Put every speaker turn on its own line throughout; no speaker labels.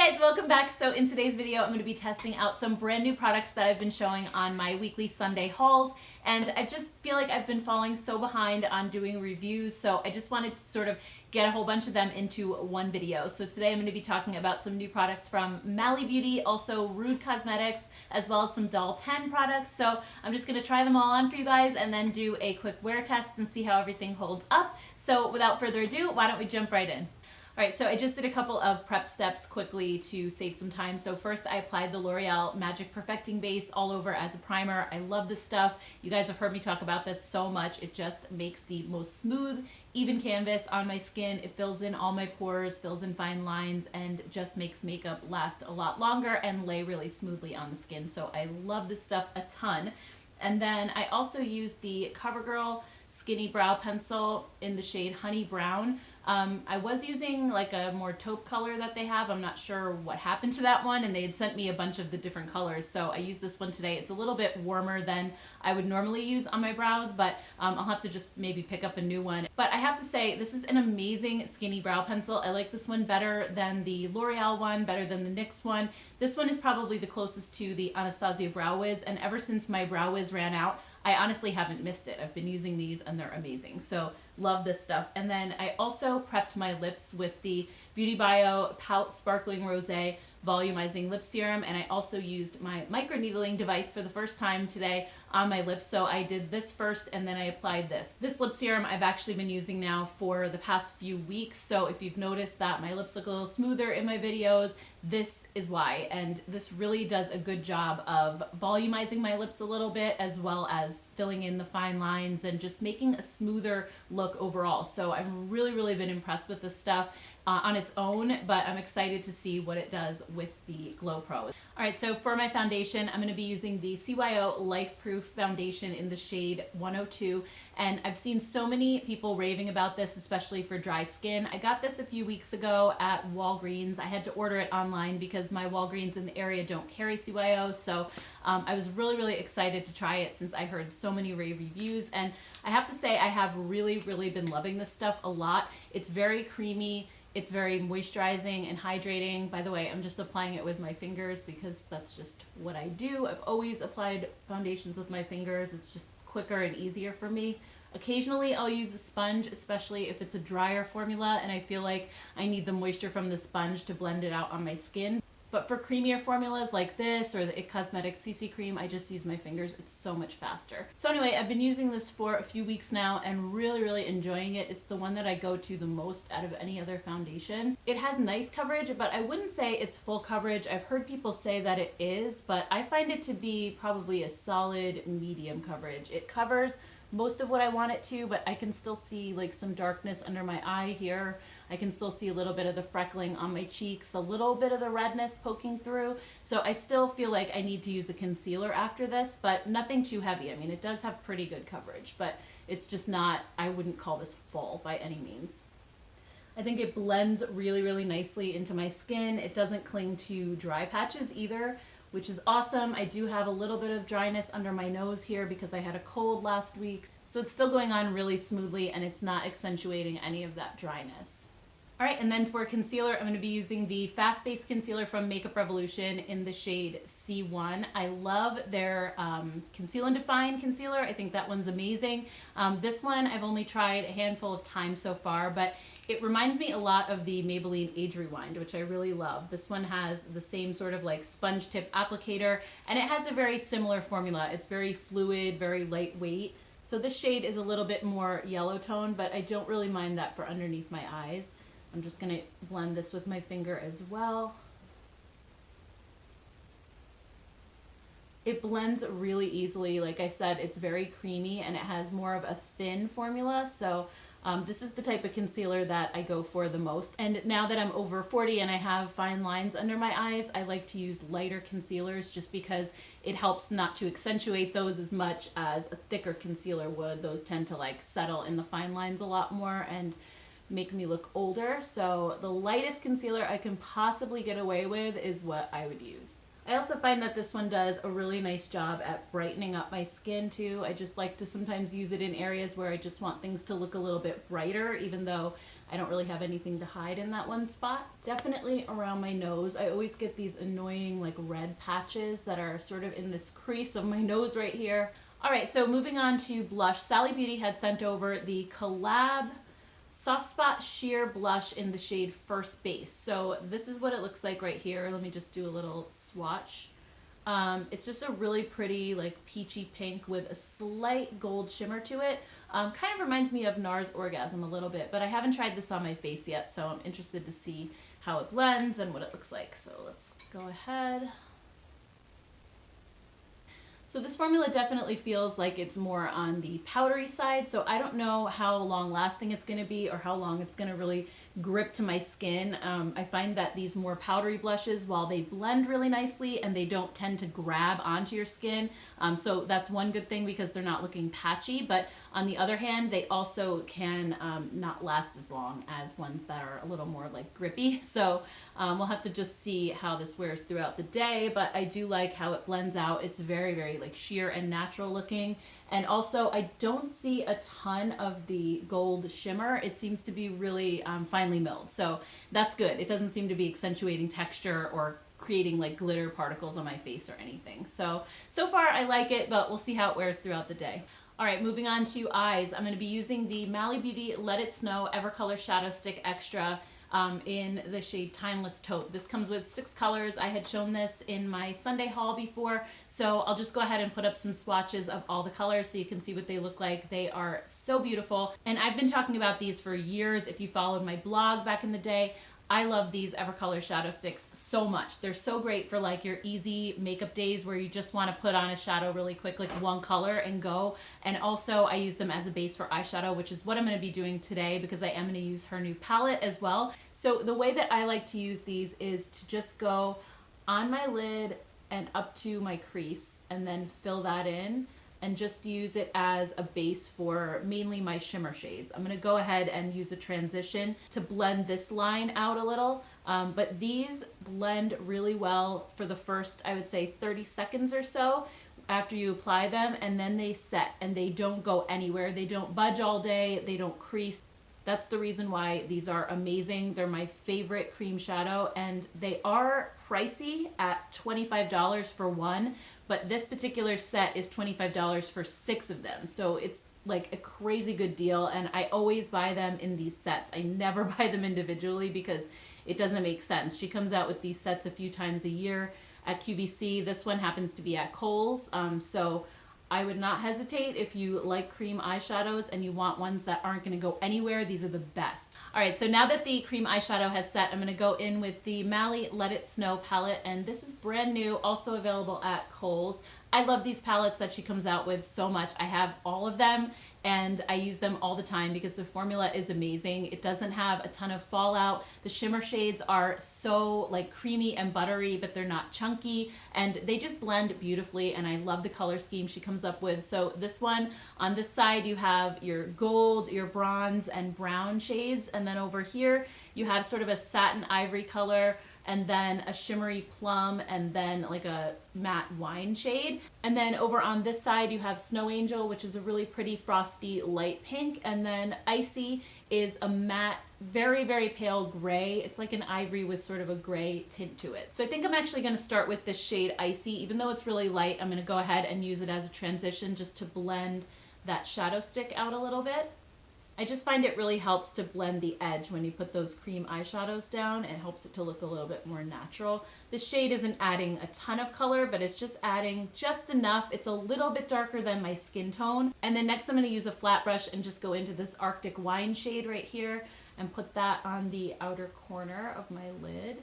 Hey guys, welcome back. So in today's video, I'm going to be testing out some brand new products that I've been showing on my weekly Sunday hauls. And I just feel like I've been falling so behind on doing reviews. So I just wanted to sort of get a whole bunch of them into one video. So today I'm going to be talking about some new products from Mally Beauty, also Rude Cosmetics, as well as some Doll 10 products. So I'm just going to try them all on for you guys and then do a quick wear test and see how everything holds up. So without further ado, why don't we jump right in? All right, so I just did a couple of prep steps quickly to save some time. So first I applied the L'Oreal Magic Perfecting Base all over as a primer. I love this stuff. You guys have heard me talk about this so much. It just makes the most smooth, even canvas on my skin. It fills in all my pores, fills in fine lines, and just makes makeup last a lot longer and lay really smoothly on the skin. So I love this stuff a ton. And then I also used the CoverGirl Skinny Brow Pencil in the shade Honey Brown. I was using like a more taupe color that they have. I'm not sure what happened to that one, and they had sent me a bunch of the different colors, so I used this one today. It's a little bit warmer than I would normally use on my brows, but I'll have to just maybe pick up a new one. But I have to say, this is an amazing skinny brow pencil. I like this one better than the L'Oreal one, better than the NYX one. This one is probably the closest to the Anastasia Brow Wiz, and ever since my Brow Wiz ran out, I honestly haven't missed it. I've been using these and they're amazing. So love this stuff. And then I also prepped my lips with the Beauty Bio Pout Sparkling Rosé Volumizing Lip Serum. And I also used my microneedling device for the first time today on my lips. So I did this first and then I applied this. This lip serum I've actually been using now for the past few weeks. So if you've noticed that my lips look a little smoother in my videos, this is why. And this really does a good job of volumizing my lips a little bit, as well as filling in the fine lines and just making a smoother look overall. So I've really been impressed with this stuff on its own, but I'm excited to see what it does with the Glow Pro. All right, so for my foundation, I'm gonna be using the CYO Life Proof Foundation in the shade 102. And I've seen so many people raving about this, especially for dry skin. I got this a few weeks ago at Walgreens. I had to order it online because my Walgreens in the area don't carry CYO. So I was really excited to try it since I heard so many rave reviews. And I have to say, I have really been loving this stuff a lot. It's very creamy. It's very moisturizing and hydrating. By the way, I'm just applying it with my fingers because that's just what I do. I've always applied foundations with my fingers. It's just quicker and easier for me. Occasionally I'll use a sponge, especially if it's a drier formula and I feel like I need the moisture from the sponge to blend it out on my skin. But for creamier formulas like this or the IT Cosmetics CC Cream, I just use my fingers. It's so much faster. So anyway, I've been using this for a few weeks now and really enjoying it. It's the one that I go to the most out of any other foundation. It has nice coverage, but I wouldn't say it's full coverage. I've heard people say that it is, but I find it to be probably a solid medium coverage. It covers most of what I want it to, but I can still see like some darkness under my eye here. I can still see a little bit of the freckling on my cheeks, a little bit of the redness poking through. So I still feel like I need to use a concealer after this, but nothing too heavy. I mean, it does have pretty good coverage, but it's just not, I wouldn't call this full by any means. I think it blends really nicely into my skin. It doesn't cling to dry patches either, which is awesome. I do have a little bit of dryness under my nose here because I had a cold last week. So it's still going on really smoothly and it's not accentuating any of that dryness. All right, and then for concealer, I'm going to be using the Fast Base Concealer from Makeup Revolution in the shade C1. I love their Conceal and Define concealer. I think that one's amazing. This one I've only tried a handful of times so far, but it reminds me a lot of the Maybelline Age Rewind, which I really love. This one has the same sort of like sponge tip applicator, and it has a very similar formula. It's very fluid, very lightweight. So this shade is a little bit more yellow tone, but I don't really mind that for underneath my eyes. I'm just gonna blend this with my finger as well. It blends really easily. Like I said, it's very creamy and it has more of a thin formula. So this is the type of concealer that I go for the most. And now that I'm over 40 and I have fine lines under my eyes, I like to use lighter concealers just because it helps not to accentuate those as much as a thicker concealer would. Those tend to like settle in the fine lines a lot more and make me look older. So the lightest concealer I can possibly get away with is what I would use. I also find that this one does a really nice job at brightening up my skin too. I just like to sometimes use it in areas where I just want things to look a little bit brighter, even though I don't really have anything to hide in that one spot. Definitely around my nose. I always get these annoying like red patches that are sort of in this crease of my nose right here. All right, so moving on to blush. Sally Beauty had sent over the Collab Soft Spot Sheer Blush in the shade First Base. So this is what it looks like right here. Let me just do a little swatch. It's just a really pretty like peachy pink with a slight gold shimmer to it. Kind of reminds me of NARS Orgasm a little bit, but I haven't tried this on my face yet, so I'm interested to see how it blends and what it looks like. So let's go ahead. So this formula definitely feels like it's more on the powdery side, so I don't know how long lasting it's going to be or how long it's going to really grip to my skin. I find that these more powdery blushes, while they blend really nicely and they don't tend to grab onto your skin, so that's one good thing because they're not looking patchy, but on the other hand, they also can not last as long as ones that are a little more like grippy. So we'll have to just see how this wears throughout the day, but I do like how it blends out. It's very, very like sheer and natural looking. And also I don't see a ton of the gold shimmer. It seems to be really finely milled. So that's good. It doesn't seem to be accentuating texture or creating like glitter particles on my face or anything. So far I like it, but we'll see how it wears throughout the day. All right, moving on to eyes. I'm going to be using the Mally Beauty Let It Snow Evercolor Shadow Stick Extra in the shade Timeless Taupe. This comes with 6 colors. I had shown this in my Sunday haul before, so I'll just go ahead and put up some swatches of all the colors so you can see what they look like. They are so beautiful, and I've been talking about these for years. If you followed my blog back in the day, I love these Evercolor shadow sticks so much. They're so great for like your easy makeup days where you just want to put on a shadow really quick, like one color and go. And also I use them as a base for eyeshadow, which is what I'm going to be doing today because I am going to use her new palette as well. So the way that I like to use these is to just go on my lid and up to my crease and then fill that in and just use it as a base for mainly my shimmer shades. I'm gonna go ahead and use a transition to blend this line out a little, but these blend really well for the first, I would say 30 seconds or so after you apply them, and then they set and they don't go anywhere. They don't budge all day, they don't crease. That's the reason why these are amazing. They're my favorite cream shadow, and they are pricey at $25 for one, but this particular set is $25 for 6 of them. So it's like a crazy good deal, and I always buy them in these sets. I never buy them individually because it doesn't make sense. She comes out with these sets a few times a year at QVC. This one happens to be at Kohl's, so I would not hesitate if you like cream eyeshadows and you want ones that aren't going to go anywhere. These are the best. All right, so now that the cream eyeshadow has set, I'm going to go in with the Mally Let It Snow palette, and this is brand new, also available at Kohl's. I love these palettes that she comes out with so much. I have all of them and I use them all the time because the formula is amazing. It doesn't have a ton of fallout. The shimmer shades are so like creamy and buttery, but they're not chunky, and they just blend beautifully, and I love the color scheme she comes up with. So this one, on this side you have your gold, your bronze, and brown shades, and then over here you have sort of a satin ivory color, and then a shimmery plum, and then like a matte wine shade. And then over on this side you have Snow Angel, which is a really pretty frosty light pink, and then Icy is a matte, very, very pale gray. It's like an ivory with sort of a gray tint to it. So I think I'm actually gonna start with this shade Icy. Even though it's really light, I'm gonna go ahead and use it as a transition just to blend that shadow stick out a little bit. I just find it really helps to blend the edge when you put those cream eyeshadows down. It helps it to look a little bit more natural. This shade isn't adding a ton of color, but it's just adding just enough. It's a little bit darker than my skin tone. And then next I'm going to use a flat brush and just go into this Arctic Wine shade right here and put that on the outer corner of my lid.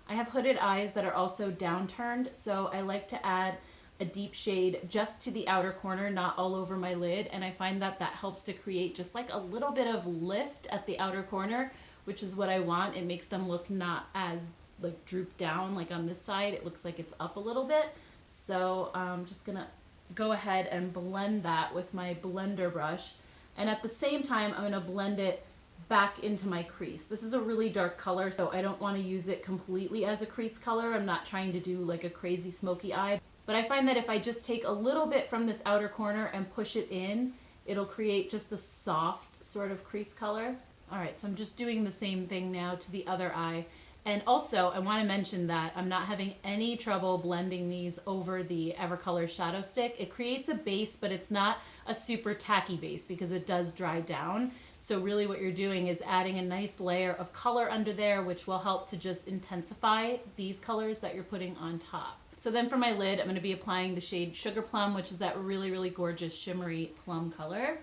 I have hooded eyes that are also downturned, so I like to add a deep shade just to the outer corner, not all over my lid, and I find that that helps to create just like a little bit of lift at the outer corner, which is what I want. It makes them look not as like drooped down like on this side. It looks like it's up a little bit. So I'm just gonna go ahead and blend that with my blender brush, and at the same time I'm gonna blend it back into my crease. This is a really dark color, so I don't want to use it completely as a crease color. I'm not trying to do like a crazy smoky eye. But I find that if I just take a little bit from this outer corner and push it in, it'll create just a soft sort of crease color. All right, so I'm just doing the same thing now to the other eye. And also, I want to mention that I'm not having any trouble blending these over the Evercolor Shadow Stick. It creates a base, but it's not a super tacky base because it does dry down. So really what you're doing is adding a nice layer of color under there, which will help to just intensify these colors that you're putting on top. So then for my lid, I'm going to be applying the shade Sugar Plum, which is that really, really gorgeous shimmery plum color.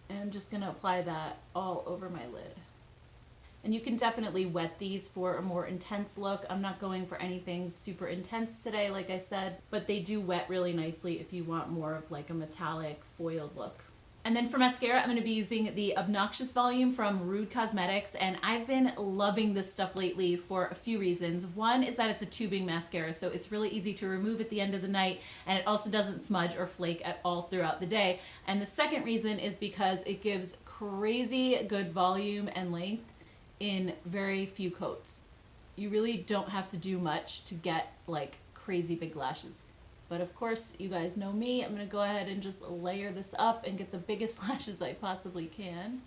And I'm just going to apply that all over my lid. And you can definitely wet these for a more intense look. I'm not going for anything super intense today, like I said, but they do wet really nicely if you want more of like a metallic foiled look. And then for mascara, I'm going to be using the Obnoxious Volume from Rude Cosmetics, and I've been loving this stuff lately for a few reasons. One is that it's a tubing mascara, so it's really easy to remove at the end of the night, and it also doesn't smudge or flake at all throughout the day. And the second reason is because it gives crazy good volume and length in very few coats. You really don't have to do much to get like crazy big lashes. But of course, you guys know me, I'm gonna go ahead and just layer this up and get the biggest lashes I possibly can.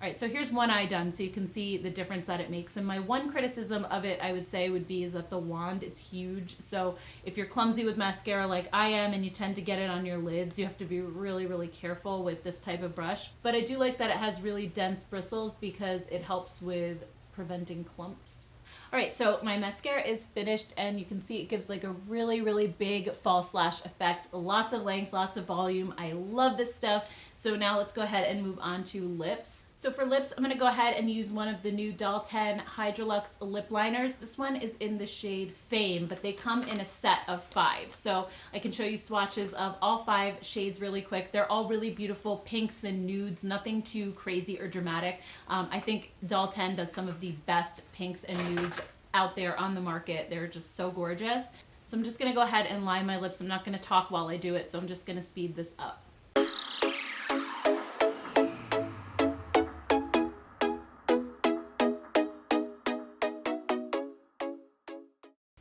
All right, so here's one eye done so you can see the difference that it makes. And my one criticism of it, I would say, would be is that the wand is huge. So if you're clumsy with mascara like I am and you tend to get it on your lids, you have to be really, really careful with this type of brush. But I do like that it has really dense bristles because it helps with preventing clumps. All right, so my mascara is finished and you can see it gives like a really, really big false lash effect. Lots of length, lots of volume. I love this stuff. So now let's go ahead and move on to lips. So for lips, I'm gonna go ahead and use one of the new Doll 10 Hydrolux lip liners. This one is in the shade Fame, but they come in a set of 5. So I can show you swatches of all 5 shades really quick. They're all really beautiful pinks and nudes, nothing too crazy or dramatic. I think Doll 10 does some of the best pinks and nudes out there on the market. They're just so gorgeous. So I'm just gonna go ahead and line my lips. I'm not gonna talk while I do it, so I'm just gonna speed this up.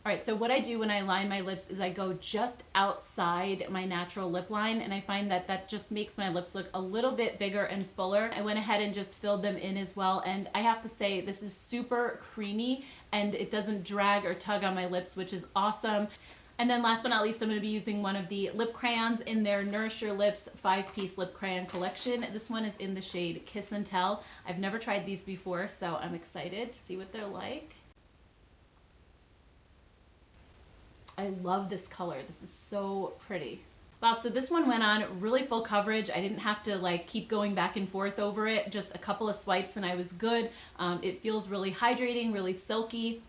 All right, so what I do when I line my lips is I go just outside my natural lip line, and I find that that just makes my lips look a little bit bigger and fuller. I went ahead and just filled them in as well, and I have to say this is super creamy and it doesn't drag or tug on my lips, which is awesome. And then last but not least, I'm going to be using one of the lip crayons in their Nourish Your Lips 5-piece lip crayon collection. This one is in the shade Kiss and Tell. I've never tried these before, so I'm excited to see what they're like. I love this color. This is so pretty. Wow, so this one went on really full coverage. I didn't have to like keep going back and forth over it. Just a couple of swipes and I was good. It feels really hydrating, really silky.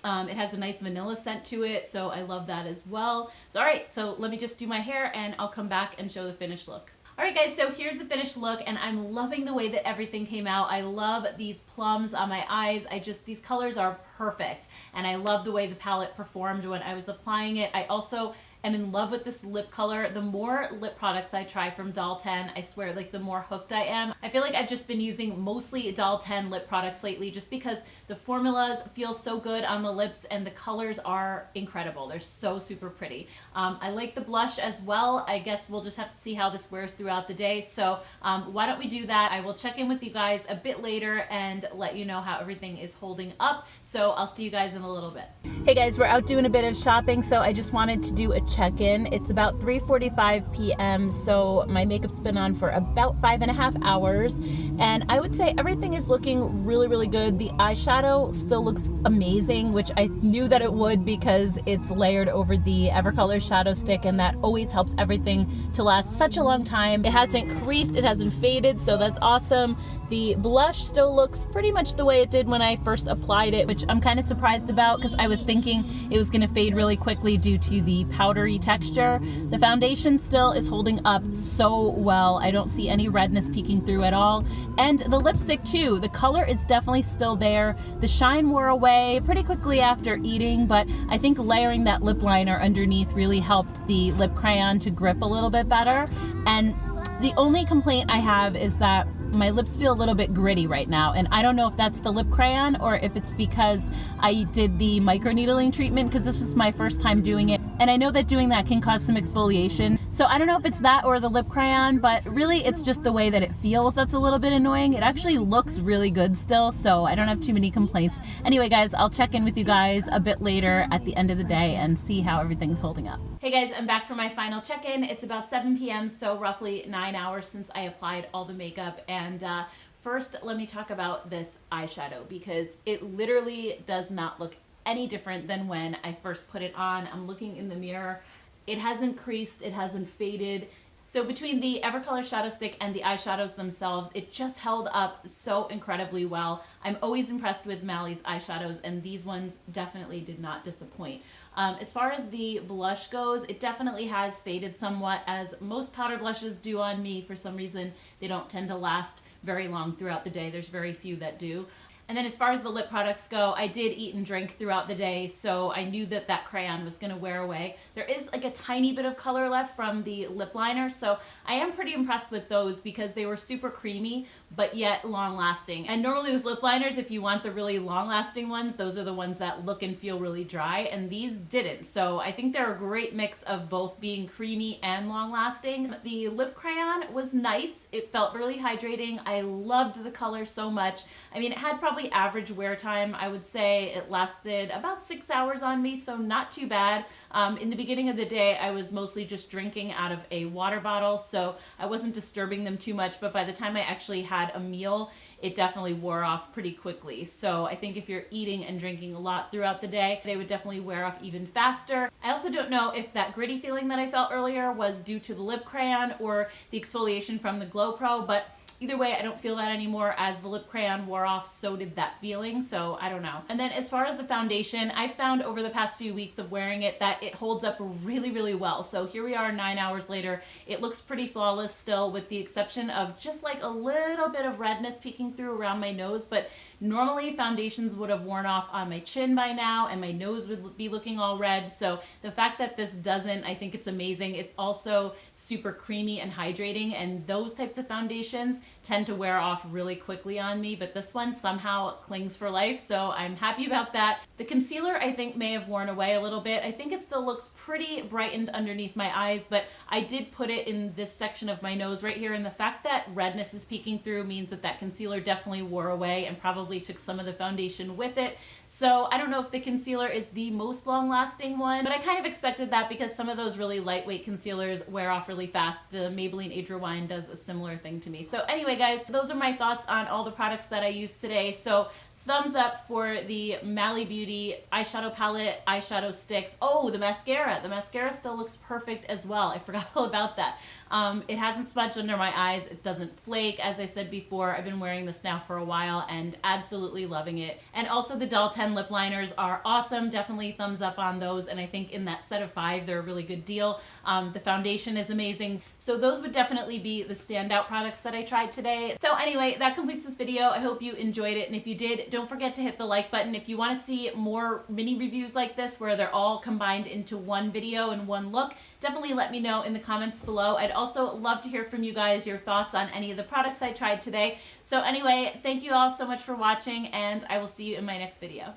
It has a nice vanilla scent to it, so I love that as well. So all right, so let me just do my hair and I'll come back and show the finished look. All right guys, so here's the finished look and I'm loving the way that everything came out. I love these plums on my eyes. These colors are perfect and I love the way the palette performed when I was applying it. I also am in love with this lip color. The more lip products I try from Doll 10, I swear, like the more hooked I am. I feel like I've just been using mostly Doll 10 lip products lately just because the formulas feel so good on the lips and the colors are incredible. They're so super pretty. I like the blush as well. I guess we'll just have to see how this wears throughout the day. So why don't we do that? I will check in with you guys a bit later and let you know how everything is holding up. So I'll see you guys in a little bit. Hey guys, we're out doing a bit of shopping, so I just wanted to do a check-in. It's about 3:45 p.m. so my makeup's been on for about 5.5 hours and I would say everything is looking really, really good. The eyeshadow still looks amazing, which I knew that it would because it's layered over the Evercolor shadow stick and that always helps everything to last such a long time. It hasn't creased, it hasn't faded, so that's awesome. The blush still looks pretty much the way it did when I first applied it, which I'm kind of surprised about because I was thinking it was going to fade really quickly due to the powdery texture. The foundation still is holding up so well. I don't see any redness peeking through at all. And the lipstick too, the color is definitely still there. The shine wore away pretty quickly after eating, but I think layering that lip liner underneath really helped the lip crayon to grip a little bit better. And the only complaint I have is that my lips feel a little bit gritty right now, and I don't know if that's the lip crayon or if it's because I did the microneedling treatment, because this was my first time doing it, and I know that doing that can cause some exfoliation. So I don't know if it's that or the lip crayon, but really it's just the way that it feels that's a little bit annoying. It actually looks really good still, so I don't have too many complaints. Anyway guys, I'll check in with you guys a bit later at the end of the day and see how everything's holding up. Hey guys, I'm back for my final check-in. It's about 7 p.m., so roughly 9 hours since I applied all the makeup. And first, let me talk about this eyeshadow, because it literally does not look any different than when I first put it on. I'm looking in the mirror. It hasn't creased, it hasn't faded. So between the Evercolor Shadow Stick and the eyeshadows themselves, it just held up so incredibly well. I'm always impressed with Mally's eyeshadows, and these ones definitely did not disappoint. As far as the blush goes, it definitely has faded somewhat, as most powder blushes do on me. For some reason, they don't tend to last very long throughout the day. There's very few that do. And then as far as the lip products go, I did eat and drink throughout the day, so I knew that that crayon was going to wear away. There is like a tiny bit of color left from the lip liner, so I am pretty impressed with those because they were super creamy, but yet long lasting. And normally with lip liners, if you want the really long lasting ones, those are the ones that look and feel really dry, and these didn't. So I think they're a great mix of both being creamy and long lasting. The lip crayon was nice. It felt really hydrating. I loved the color so much. I mean, it had probably average wear time. I would say it lasted about 6 hours on me, so not too bad. In the beginning of the day, I was mostly just drinking out of a water bottle, so I wasn't disturbing them too much, but by the time I actually had a meal, it definitely wore off pretty quickly. So I think if you're eating and drinking a lot throughout the day, they would definitely wear off even faster. I also don't know if that gritty feeling that I felt earlier was due to the lip crayon or the exfoliation from the Glow Pro, but either way, I don't feel that anymore. As the lip crayon wore off, so did that feeling, so I don't know. And then as far as the foundation, I found over the past few weeks of wearing it that it holds up really, really well. So here we are 9 hours later. It looks pretty flawless still, with the exception of just like a little bit of redness peeking through around my nose, but normally foundations would have worn off on my chin by now and my nose would be looking all red. So the fact that this doesn't, I think it's amazing. It's also super creamy and hydrating, and those types of foundations tend to wear off really quickly on me, but this one somehow clings for life, so I'm happy about that. The concealer I think may have worn away a little bit. I think it still looks pretty brightened underneath my eyes, but I did put it in this section of my nose right here, and the fact that redness is peeking through means that that concealer definitely wore away and probably took some of the foundation with it. So I don't know if the concealer is the most long-lasting one, but I kind of expected that because some of those really lightweight concealers wear off really fast. The Maybelline Age Rewind does a similar thing to me. So anyway, guys, those are my thoughts on all the products that I used today. So thumbs up for the Mally Beauty eyeshadow palette, eyeshadow sticks. Oh, the mascara. The mascara still looks perfect as well. I forgot all about that. It hasn't smudged under my eyes. It doesn't flake. As I said before, I've been wearing this now for a while and absolutely loving it. And also the Doll 10 lip liners are awesome. Definitely thumbs up on those. And I think in that set of 5, they're a really good deal. The foundation is amazing. So those would definitely be the standout products that I tried today. So anyway, that completes this video. I hope you enjoyed it. And if you did, don't forget to hit the like button. If you want to see more mini reviews like this, where they're all combined into one video and one look, definitely let me know in the comments below. I'd also love to hear from you guys, your thoughts on any of the products I tried today. So anyway, thank you all so much for watching, and I will see you in my next video.